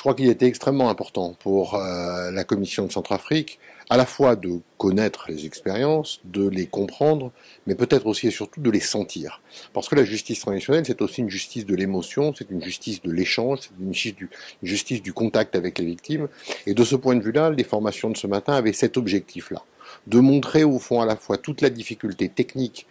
Je crois qu'il était extrêmement important pour la Commission de Centrafrique, à la fois de connaître les expériences, de les comprendre, mais peut-être aussi et surtout de les sentir. Parce que la justice traditionnelle, c'est aussi une justice de l'émotion, c'est une justice de l'échange, c'est une justice du contact avec les victimes. Et de ce point de vue-là, les formations de ce matin avaient cet objectif-là, de montrer au fond à la fois toute la difficulté technique,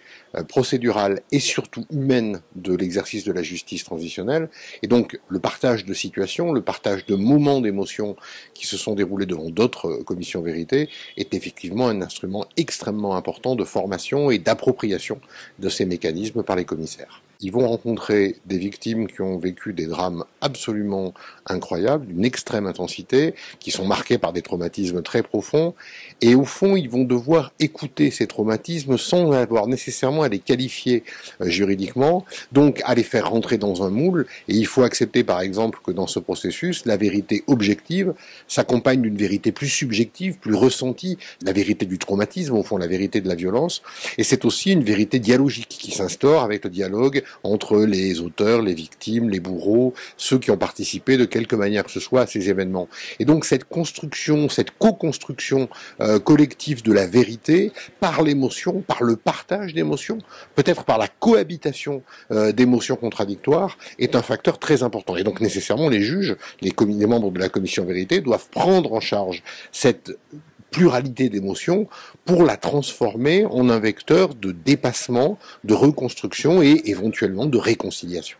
procédurale et surtout humaine de l'exercice de la justice transitionnelle, et donc le partage de situations, le partage de moments d'émotion qui se sont déroulés devant d'autres commissions vérité est effectivement un instrument extrêmement important de formation et d'appropriation de ces mécanismes par les commissaires. Ils vont rencontrer des victimes qui ont vécu des drames absolument incroyables, d'une extrême intensité, qui sont marqués par des traumatismes très profonds, et au fond, ils vont devoir écouter ces traumatismes sans avoir nécessairement à les qualifier juridiquement, donc à les faire rentrer dans un moule, et il faut accepter par exemple que dans ce processus, la vérité objective s'accompagne d'une vérité plus subjective, plus ressentie, la vérité du traumatisme, au fond la vérité de la violence, et c'est aussi une vérité dialogique qui s'instaure avec le dialogue entre les auteurs, les victimes, les bourreaux, ceux qui ont participé de quelque manière que ce soit à ces événements. Et donc cette construction, cette co-construction collective de la vérité, par l'émotion, par le partage d'émotions, peut-être par la cohabitation d'émotions contradictoires, est un facteur très important. Et donc nécessairement les juges, les membres de la commission vérité doivent prendre en charge cette pluralité d'émotions pour la transformer en un vecteur de dépassement, de reconstruction et éventuellement de réconciliation.